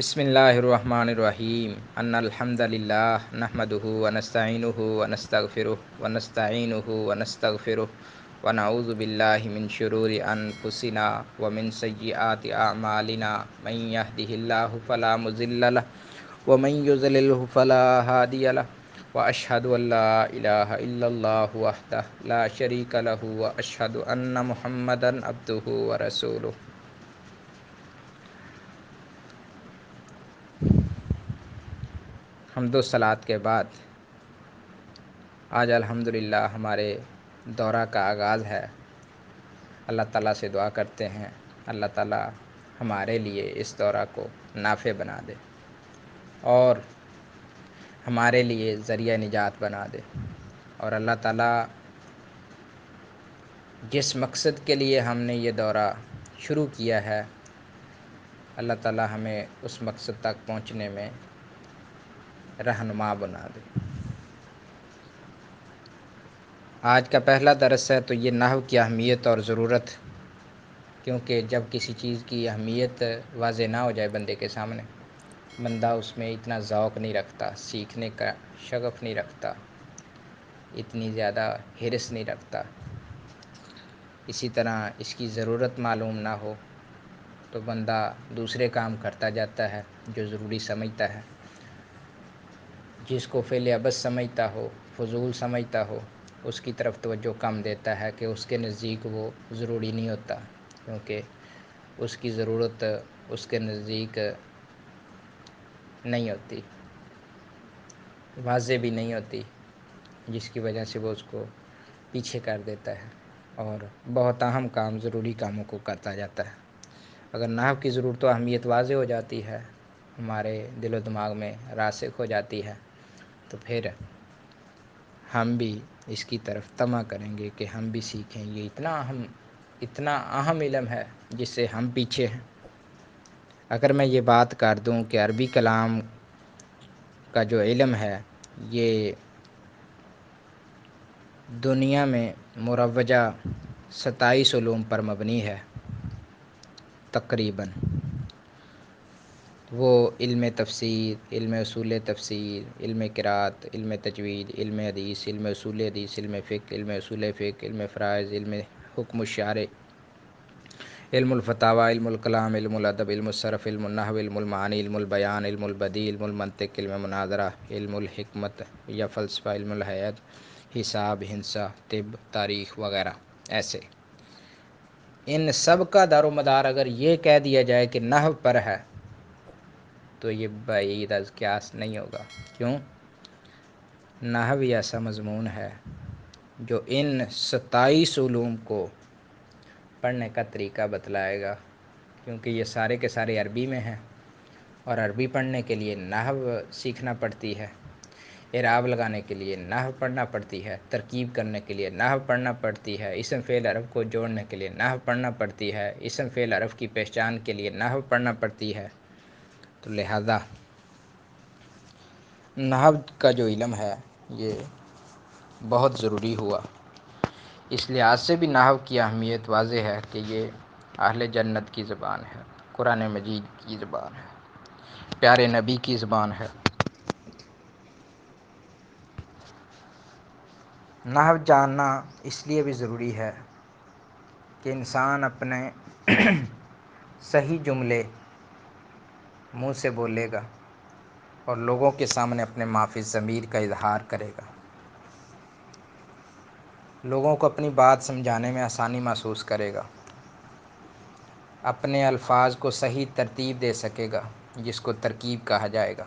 بسم اللہ الرحمن الرحیم ان الحمد للہ نحمدہ ونستعینہ ونستغفرہ ونعوذ باللہ من شرور انفسنا ومن سیئات اعمالنا من یہدہ اللہ فلا مضل لہ ومن یضللہ فلا ہادی لہ واشہد ان لا الہ الا اللہ وحدہ لا شریک لہ واشہد ان محمدا عبدہ ورسولہ۔ حمد و صلات کے بعد آج الحمدللہ ہمارے دورہ کا آغاز ہے۔ اللہ تعالیٰ سے دعا کرتے ہیں اللہ تعالیٰ ہمارے لیے اس دورہ کو نافع بنا دے اور ہمارے لیے ذریعہ نجات بنا دے، اور اللہ تعالیٰ جس مقصد کے لیے ہم نے یہ دورہ شروع کیا ہے اللہ تعالیٰ ہمیں اس مقصد تک پہنچنے میں رہنما بنا دے۔ آج کا پہلا درس ہے تو یہ نحو کی اہمیت اور ضرورت، کیونکہ جب کسی چیز کی اہمیت واضح نہ ہو جائے بندے کے سامنے، بندہ اس میں اتنا ذوق نہیں رکھتا، سیکھنے کا شغف نہیں رکھتا، اتنی زیادہ حرص نہیں رکھتا۔ اسی طرح اس کی ضرورت معلوم نہ ہو تو بندہ دوسرے کام کرتا جاتا ہے جو ضروری سمجھتا ہے، جس کو فعل عبث سمجھتا ہو، فضول سمجھتا ہو، اس کی طرف توجہ کم دیتا ہے کہ اس کے نزدیک وہ ضروری نہیں ہوتا، کیونکہ اس کی ضرورت اس کے نزدیک نہیں ہوتی، واضح بھی نہیں ہوتی، جس کی وجہ سے وہ اس کو پیچھے کر دیتا ہے اور بہت اہم کام، ضروری کاموں کو کرتا جاتا ہے۔ اگر نحو کی ضرورت و اہمیت واضح ہو جاتی ہے، ہمارے دل و دماغ میں راسخ ہو جاتی ہے، تو پھر ہم بھی اس کی طرف طمع کریں گے کہ ہم بھی سیکھیں۔ یہ اتنا اہم علم ہے جس سے ہم پیچھے ہیں۔ اگر میں یہ بات کر دوں کہ عربی کلام کا جو علم ہے یہ دنیا میں مروجہ 27 علوم پر مبنی ہے تقریباً۔ وہ علم تفسیر، علم اصول تفسیر، علم قرات، علم تجوید، علم حدیث، علم اصول حدیث، علم فقہ، علم اصول فقہ، علم فرائض، علم حکم الشارع، علم الفتاوی، علم الکلام، علم الادب، علم الصرف، علم النحو، علم المعانی، علم البیان، علم البدیع، علم المنطق، علم مناظرہ، علم الحکمت یا فلسفہ، علم الحیات، حساب، ہندسہ، طب، تاریخ وغیرہ۔ ایسے ان سب کا دار و مدار اگر یہ کہہ دیا جائے کہ نحو پر ہے تو یہ بعید از قیاس نہیں ہوگا۔ کیوں؟ نحو ایسا مضمون ہے جو ان 27 علوم کو پڑھنے کا طریقہ بتلائے گا، کیونکہ یہ سارے کے سارے عربی میں ہیں، اور عربی پڑھنے کے لیے نحو سیکھنا پڑتی ہے، اعراب لگانے کے لیے نحو پڑھنا پڑتی ہے، ترکیب کرنے کے لیے نحو پڑھنا پڑتی ہے، اسم فعل حرف کو جوڑنے کے لیے نحو پڑھنا پڑتی ہے، اسم فعل حرف کی پہچان کے لیے نحو پڑھنا پڑتی ہے۔ تو لہذا نحو کا جو علم ہے یہ بہت ضروری ہوا۔ اس لحاظ سے بھی نحو کی اہمیت واضح ہے کہ یہ اہل جنت کی زبان ہے، قرآن مجید کی زبان ہے، پیارے نبی کی زبان ہے۔ نحو جاننا اس لیے بھی ضروری ہے کہ انسان اپنے صحیح جملے منہ سے بولے گا اور لوگوں کے سامنے اپنے ما فی الضمیر کا اظہار کرے گا، لوگوں کو اپنی بات سمجھانے میں آسانی محسوس کرے گا، اپنے الفاظ کو صحیح ترتیب دے سکے گا جس کو ترکیب کہا جائے گا۔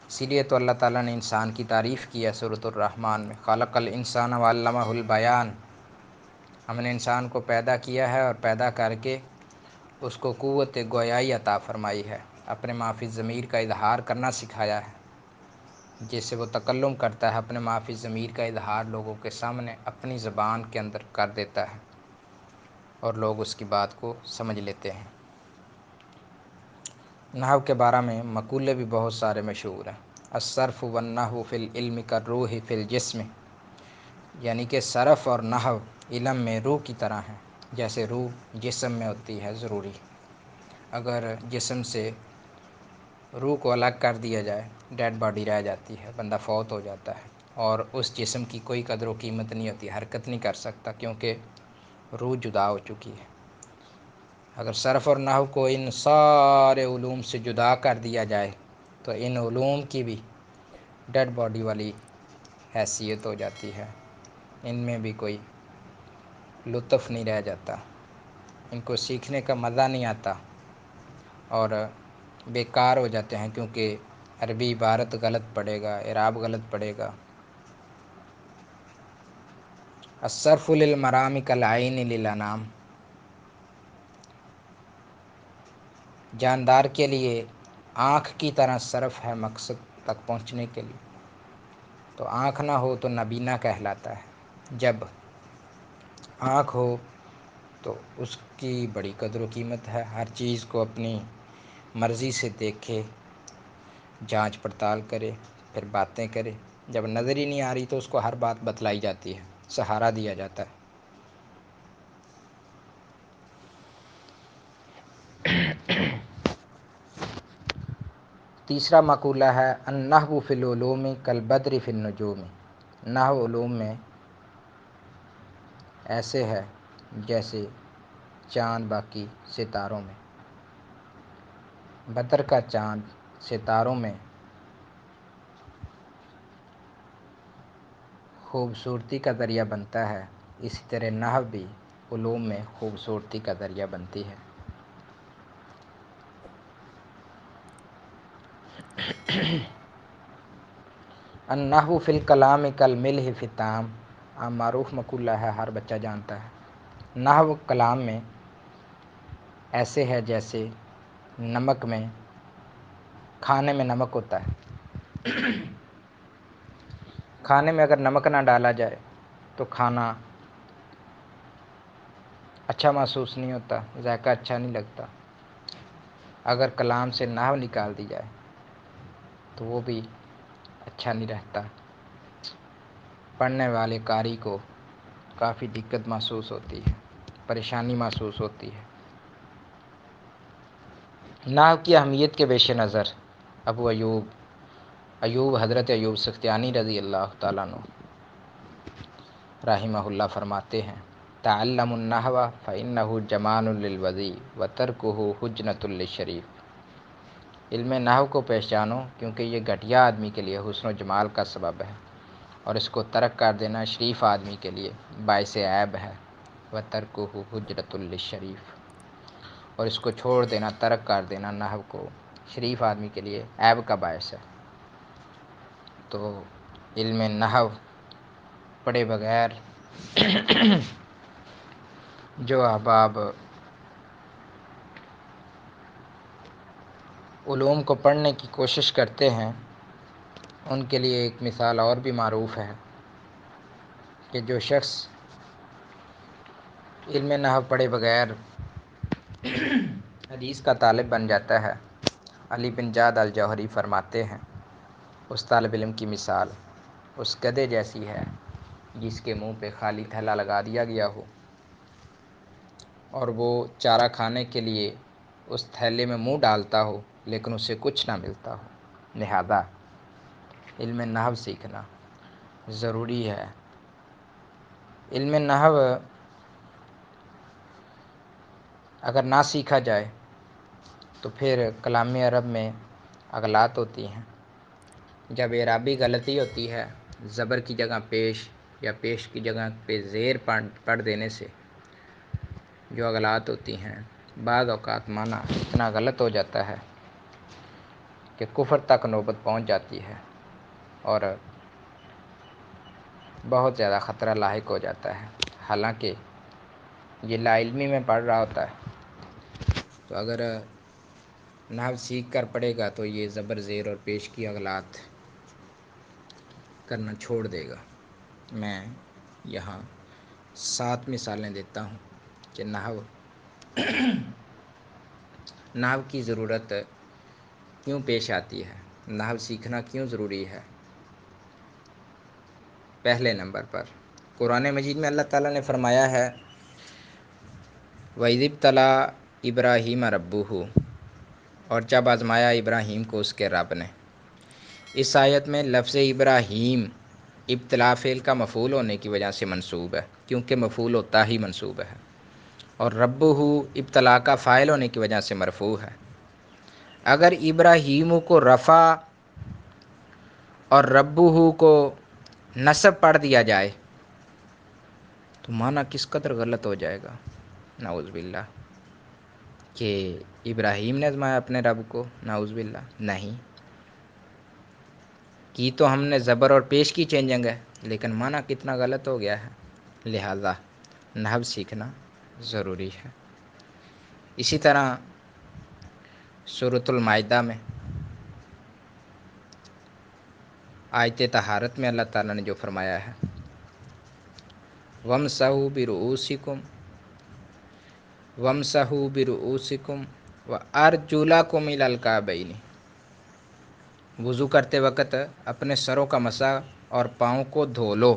اسی لیے تو اللہ تعالیٰ نے انسان کی تعریف کی ہے سورۃ الرحمن میں، خلق الانسان وعلمہ البیان۔ ہم نے انسان کو پیدا کیا ہے اور پیدا کر کے اس کو قوت گویائی عطا فرمائی ہے، اپنے ما فی الضمیر کا اظہار کرنا سکھایا ہے، جس سے وہ تکلم کرتا ہے، اپنے ما فی الضمیر کا اظہار لوگوں کے سامنے اپنی زبان کے اندر کر دیتا ہے اور لوگ اس کی بات کو سمجھ لیتے ہیں۔ نحو کے بارے میں مقولے بھی بہت سارے مشہور ہیں۔ الصرف والنحو فی العلم کالروح فی الجسم، یعنی کہ صرف اور نحو علم میں روح کی طرح ہیں، جیسے روح جسم میں ہوتی ہے ضروری۔ اگر جسم سے روح کو الگ کر دیا جائے، ڈیڈ باڈی رہ جاتی ہے، بندہ فوت ہو جاتا ہے اور اس جسم کی کوئی قدر و قیمت نہیں ہوتی، حرکت نہیں کر سکتا کیونکہ روح جدا ہو چکی ہے۔ اگر صرف اور نحو کو ان سارے علوم سے جدا کر دیا جائے تو ان علوم کی بھی ڈیڈ باڈی والی حیثیت ہو جاتی ہے، ان میں بھی کوئی لطف نہیں رہ جاتا، ان کو سیکھنے کا مزہ نہیں آتا اور بیکار ہو جاتے ہیں کیونکہ عربی عبارت غلط پڑے گا، اعراب غلط پڑے گا۔ الصرف للمرام کالعین للانام، جاندار کے لیے آنکھ کی طرح صرف ہے مقصد تک پہنچنے کے لیے، تو آنکھ نہ ہو تو نابینا کہلاتا ہے، جب آنکھ ہو تو اس کی بڑی قدر و قیمت ہے، ہر چیز کو اپنی مرضی سے دیکھے، جانچ پڑتال کرے، پھر باتیں کرے۔ جب نظر ہی نہیں آ رہی تو اس کو ہر بات بتلائی جاتی ہے، سہارا دیا جاتا ہے۔ تیسرا مقولہ ہے النحو فی العلوم کالبدر فی النجوم، نحو علوم میں ایسے ہے جیسے چاند باقی ستاروں میں، بدر کا چاند ستاروں میں خوبصورتی کا ذریعہ بنتا ہے، اسی طرح نحو بھی علوم میں خوبصورتی کا ذریعہ بنتی ہے۔ النحو فی الکلام کالملح فی الطعام، عام معروف مقولہ ہے، ہر بچہ جانتا ہے۔ نحو کلام میں ایسے ہے جیسے نمک میں، کھانے میں نمک ہوتا ہے، کھانے میں اگر نمک نہ ڈالا جائے تو کھانا اچھا محسوس نہیں ہوتا، ذائقہ اچھا نہیں لگتا۔ اگر کلام سے نحو نکال دی جائے تو وہ بھی اچھا نہیں رہتا، پڑھنے والے قاری کو کافی دقت محسوس ہوتی ہے، پریشانی محسوس ہوتی ہے۔ نحو کی اہمیت کے پیش نظر ابو ایوب حضرت ایوب سختیانی رضی اللہ تعالیٰ عنہ رحمہ اللہ فرماتے ہیں تعلموا النحو فإنہ جمال للوضیع وترکہ حجنۃ للشریف، علم نحو کو پہچانو کیونکہ یہ گھٹیا آدمی کے لیے حسن و جمال کا سبب ہے اور اس کو ترک کر دینا شریف آدمی کے لیے باعث عیب ہے، وترکہ حجنۃ للشریف، اور اس کو چھوڑ دینا، ترک کر دینا نحو کو شریف آدمی کے لیے عیب کا باعث ہے۔ تو علم نحو پڑھے بغیر جو احباب علوم کو پڑھنے کی کوشش کرتے ہیں ان کے لیے ایک مثال اور بھی معروف ہے کہ جو شخص علم نحو پڑھے بغیر حدیث کا طالب بن جاتا ہے، علی بن جعد الجوہری فرماتے ہیں اس طالب علم کی مثال اس گدھے جیسی ہے جس کے منہ پہ خالی تھیلا لگا دیا گیا ہو اور وہ چارہ کھانے کے لیے اس تھیلے میں منہ ڈالتا ہو لیکن اسے کچھ نہ ملتا ہو۔ لہذا علم نحو سیکھنا ضروری ہے۔ علم نحو اگر نہ سیکھا جائے تو پھر کلام عرب میں اغلاط ہوتی ہیں۔ جب اعرابی غلطی ہوتی ہے، زبر کی جگہ پیش یا پیش کی جگہ پہ زیر پڑھ دینے سے جو اغلاط ہوتی ہیں، بعض اوقات معنی اتنا غلط ہو جاتا ہے کہ کفر تک نوبت پہنچ جاتی ہے اور بہت زیادہ خطرہ لاحق ہو جاتا ہے، حالانکہ یہ لا علمی میں پڑھ رہا ہوتا ہے۔ تو اگر نحو سیکھ کر پڑھے گا تو یہ زبر زیر اور پیش کی اغلاط کرنا چھوڑ دے گا۔ میں یہاں 7 مثالیں دیتا ہوں کہ نحو کی ضرورت کیوں پیش آتی ہے، نحو سیکھنا کیوں ضروری ہے۔ پہلے نمبر پر قرآن مجید میں اللہ تعالیٰ نے فرمایا ہے وَإِذِ ابْتَلَىٰ إِبْرَاهِيمَ رَبُّهُ، اور جب آزمایا ابراہیم کو اس کے رب نے۔ اس آیت میں لفظ ابراہیم ابتلا فعل کا مفعول ہونے کی وجہ سے منصوب ہے، کیونکہ مفعول ہوتا ہی منصوب ہے، اور ربہ ابتلا کا فاعل ہونے کی وجہ سے مرفوع ہے۔ اگر ابراہیم کو رفع اور ربہ کو نصب پڑھ دیا جائے تو معنی کس قدر غلط ہو جائے گا، نعوذ باللہ، کہ ابراہیم نے آزمایا اپنے رب کو، نعوذ باللہ، نہیں کی تو ہم نے زبر اور پیش کی چینجنگ ہے، لیکن معنی کتنا غلط ہو گیا ہے، لہذا نحو سیکھنا ضروری ہے۔ اسی طرح سورۃ المائدہ میں آیت طہارت میں اللہ تعالیٰ نے جو فرمایا ہے، وَامْسَحُوا بِرُؤُوسِكُمْ وَأَرْجُلَكُمْ إِلَى الْكَعْبَيْنِ، وضو کرتے وقت اپنے سروں کا مسح اور پاؤں کو دھو لو۔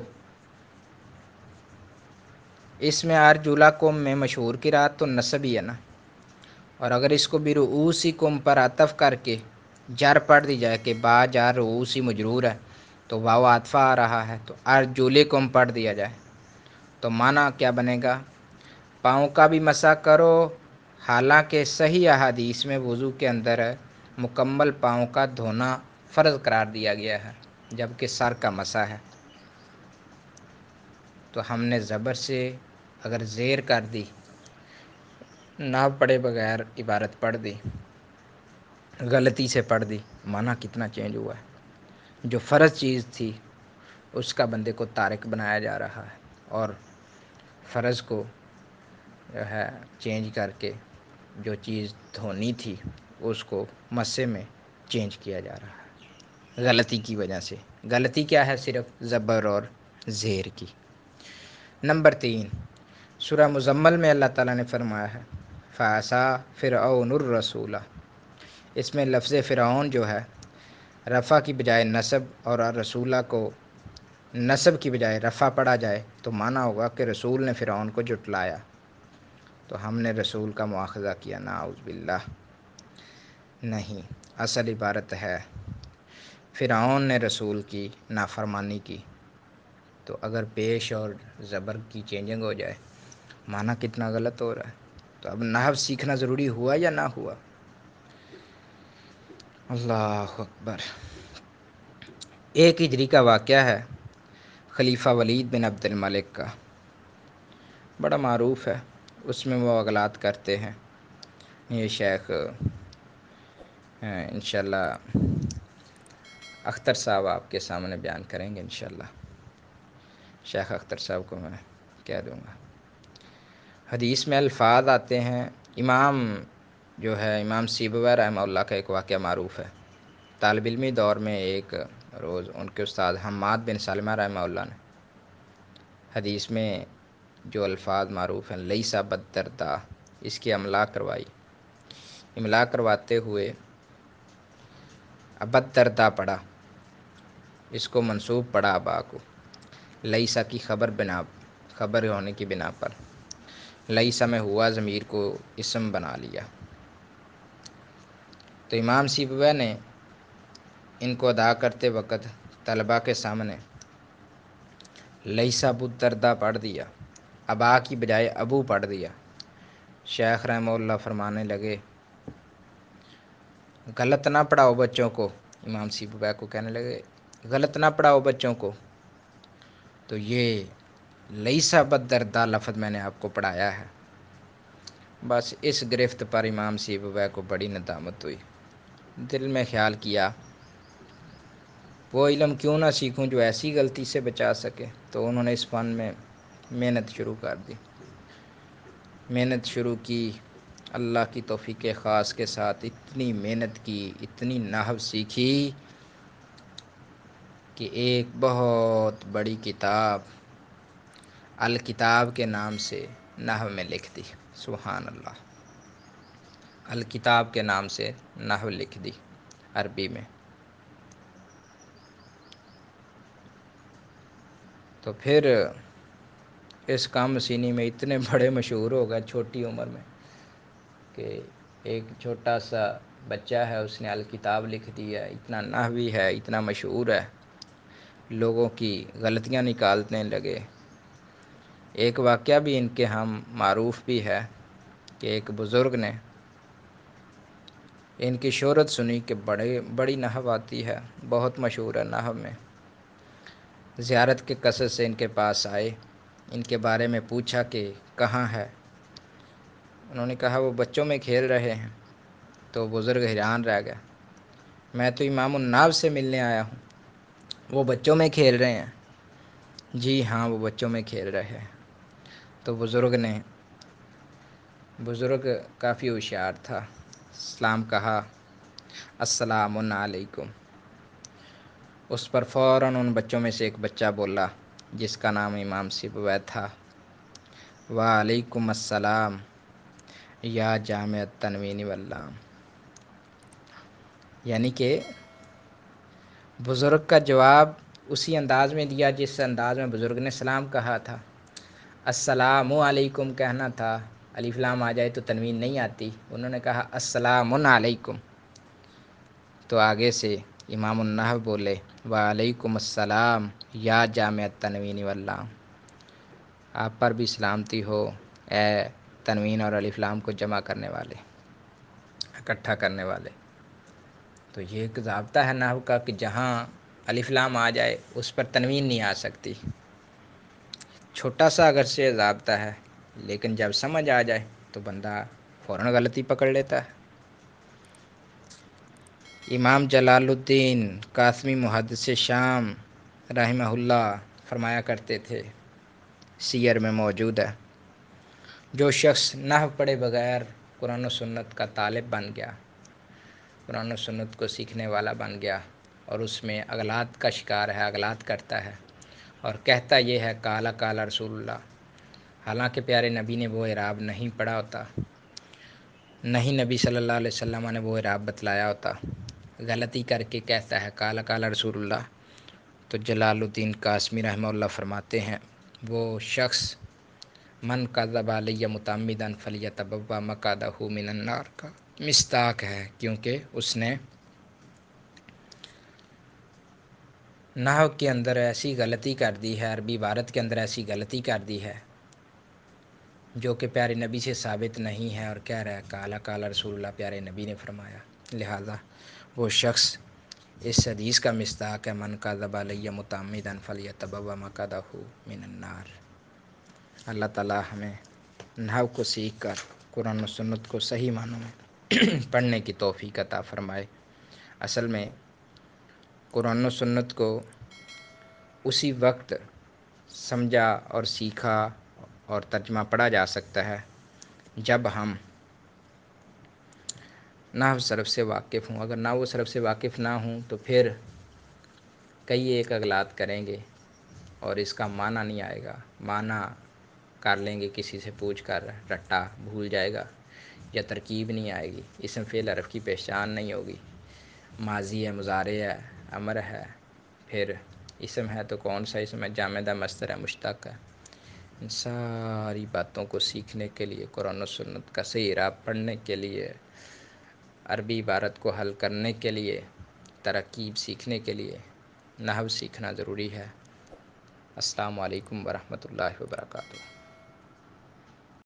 اس میں ارجلکم میں مشہور قرات تو نصب ہی ہے نا، اور اگر اس کو برؤوسکم پر عطف کر کے جر پڑھ دی جائے کہ با جار رؤوسی مجرور ہے تو واو عطفہ آ رہا ہے، تو ارجلکم پڑھ دیا جائے تو معنی کیا بنے گا، پاؤں کا بھی مسح کرو، حالانکہ صحیح احادیث میں وضو کے اندر مکمل پاؤں کا دھونا فرض قرار دیا گیا ہے، جبکہ سر کا مسح ہے۔ تو ہم نے زبر سے اگر زیر کر دی، نہ پڑھے بغیر عبارت پڑھ دی، غلطی سے پڑھ دی، معنی کتنا چینج ہوا ہے۔ جو فرض چیز تھی اس کا بندے کو تارک بنایا جا رہا ہے، اور فرض کو جو ہے چینج کر کے جو چیز دھونی تھی اس کو مسے میں چینج کیا جا رہا ہے غلطی کی وجہ سے۔ غلطی کیا ہے، صرف زبر اور زیر کی۔ نمبر 3، سورہ مزمل میں اللہ تعالیٰ نے فرمایا ہے فَعَصَىٰ فِرْعَوْنُ الرَّسُولَ، اس میں لفظ فرعون جو ہے رفع کی بجائے نصب اور رسولہ کو نصب کی بجائے رفع پڑھا جائے تو معنی ہوگا کہ رسول نے فرعون کو جھٹلایا، تو ہم نے رسول کا مواخذہ کیا، نعوذ باللہ، نہیں، اصل عبارت ہے فرعون نے رسول کی نافرمانی کی، تو اگر پیش اور زبر کی چینجنگ ہو جائے معنی کتنا غلط ہو رہا ہے۔ تو اب نحو سیکھنا ضروری ہوا یا نہ ہوا؟ اللہ اکبر۔ ایک ہجری کا واقعہ ہے خلیفہ ولید بن عبد الملک کا، بڑا معروف ہے، اس میں وہ اغلاط کرتے ہیں، یہ شیخ انشاءاللہ اختر صاحب آپ کے سامنے بیان کریں گے انشاءاللہ، شیخ اختر صاحب کو میں کہہ دوں گا۔ حدیث میں الفاظ آتے ہیں، امام جو ہے امام سیبوی رحمہ اللہ کا ایک واقعہ معروف ہے۔ طالب علمی دور میں ایک روز ان کے استاد حماد بن سلمہ رحمہ اللہ نے حدیث میں جو الفاظ معروف ہیں لیس بالدرداء، اس کی املا کروائی، املا کرواتے ہوئے ابدرداء پڑھا، اس کو منصوب پڑھا ابا کو، لیسا کی خبر ہونے کی بنا پر لیسا میں ہوا ضمیر کو اسم بنا لیا۔ تو امام سیبوی نے ان کو ادا کرتے وقت طلباء کے سامنے لیسا بالدرداء پڑھ دیا، ابا کی بجائے ابو پڑھ دیا۔ شیخ رحمہ اللہ فرمانے لگے غلط نہ پڑھاؤ بچوں کو، امام سیبوی کو کہنے لگے غلط نہ پڑھاؤ بچوں کو، تو یہ لیسا بالدرداء لفظ میں نے آپ کو پڑھایا ہے۔ بس اس گرفت پر امام سیبوی کو بڑی ندامت ہوئی، دل میں خیال کیا وہ علم کیوں نہ سیکھوں جو ایسی غلطی سے بچا سکے، تو انہوں نے اس فن میں محنت شروع کر دی، محنت شروع کی، اللہ کی توفیق خاص کے ساتھ اتنی محنت کی، اتنی نحو سیکھی کہ ایک بہت بڑی کتاب الکتاب کے نام سے نحو میں لکھ دی، سبحان اللہ، الکتاب کے نام سے نحو لکھ دی عربی میں۔ تو پھر اس کام سینی میں اتنے بڑے مشہور ہو گئے چھوٹی عمر میں کہ ایک چھوٹا سا بچہ ہے، اس نے الکتاب لکھ دی ہے، اتنا نحوی ہے، اتنا مشہور ہے، لوگوں کی غلطیاں نکالنے لگے۔ ایک واقعہ بھی ان کے ہم معروف بھی ہے کہ ایک بزرگ نے ان کی شہرت سنی کہ بڑی نحو آتی ہے، بہت مشہور ہے نحو میں، زیارت کے قصد سے ان کے پاس آئے، ان کے بارے میں پوچھا کہ کہاں ہے؟ انہوں نے کہا وہ بچوں میں کھیل رہے ہیں۔ تو بزرگ حیران رہ گیا، میں تو امام النحو سے ملنے آیا ہوں، وہ بچوں میں کھیل رہے ہیں؟ جی ہاں، وہ بچوں میں کھیل رہے ہیں۔ تو بزرگ کافی ہوشیار تھا، سلام کہا، السلام علیکم۔ اس پر فوراً ان بچوں میں سے ایک بچہ بولا جس کا نام امام سیبویہ تھا، وعلیکم السلام یا جامع التنوین واللام۔ یعنی کہ بزرگ کا جواب اسی انداز میں دیا جس انداز میں بزرگ نے سلام کہا تھا۔ السلام علیکم کہنا تھا، الف لام آ جائے تو تنوین نہیں آتی، انہوں نے کہا السلام علیکم۔ تو آگے سے امام النحو بولے، وعلیکم السلام یا جامع التنوین واللام، آپ پر بھی سلامتی ہو اے تنوین اور الف لام کو جمع کرنے والے، اکٹھا کرنے والے۔ تو یہ ایک ضابطہ ہے نحو کا کہ جہاں الف لام آ جائے اس پر تنوین نہیں آ سکتی۔ چھوٹا سا اگرچہ ضابطہ ہے، لیکن جب سمجھ آ جائے تو بندہ فوراً غلطی پکڑ لیتا ہے۔ امام جلال الدین قاسمی محدث شام رحمہ اللہ فرمایا کرتے تھے، سیر میں موجود ہے، جو شخص نحو پڑھے بغیر قرآن و سنت کا طالب بن گیا، قرآن و سنت کو سیکھنے والا بن گیا، اور اس میں اغلاط کا شکار ہے، اغلاط کرتا ہے اور کہتا یہ ہے کالا کالا رسول اللہ، حالانکہ پیارے نبی نے وہ اعراب نہیں پڑھا ہوتا، نہیں نبی صلی اللہ علیہ وسلم نے وہ اعراب بتلایا ہوتا، غلطی کر کے کہتا ہے کالا کالا رسول اللہ، تو جلال الدین قاسمی رحمہ اللہ فرماتے ہیں وہ شخص من کذب علی متعمدا فلیتبوأ مقعدہ من النار کا مصداق ہے، کیونکہ اس نے نحو کے اندر ایسی غلطی کر دی ہے، عربی عبارت کے اندر ایسی غلطی کر دی ہے جو کہ پیارے نبی سے ثابت نہیں ہے، اور کہہ رہا ہے کالا کالا رسول اللہ پیارے نبی نے فرمایا، لہذا وہ شخص اس حدیث کا مصداق ہے، من کذب علی متعمدا فلیتبوأ مقعدہ من النار۔ اللہ تعالی ہمیں نحو کو سیکھ کر قرآن و سنت کو صحیح معنوں میں پڑھنے کی توفیق عطا فرمائے۔ اصل میں قرآن و سنت کو اسی وقت سمجھا اور سیکھا اور ترجمہ پڑھا جا سکتا ہے جب ہم نحو صرف سے واقف ہوں۔ اگر نحو صرف سے واقف نہ ہوں تو پھر کئی ایک اغلاط کریں گے اور اس کا معنی نہیں آئے گا، معنی کر لیں گے کسی سے پوچھ کر، رٹا بھول جائے گا، یا ترکیب نہیں آئے گی، اسم فعل حرف کی پہچان نہیں ہوگی، ماضی ہے، مضارع ہے، امر ہے، پھر اسم ہے تو کون سا اسم ہے، جامدہ، مصدر ہے، مشتق ہے۔ ان ساری باتوں کو سیکھنے کے لیے، قرآن و سنت کا صحیح اعراب پڑھنے کے لیے، عربی عبارت کو حل کرنے کے لیے، ترکیب سیکھنے کے لیے نحو سیکھنا ضروری ہے۔ السلام علیکم ورحمۃ اللہ وبرکاتہ۔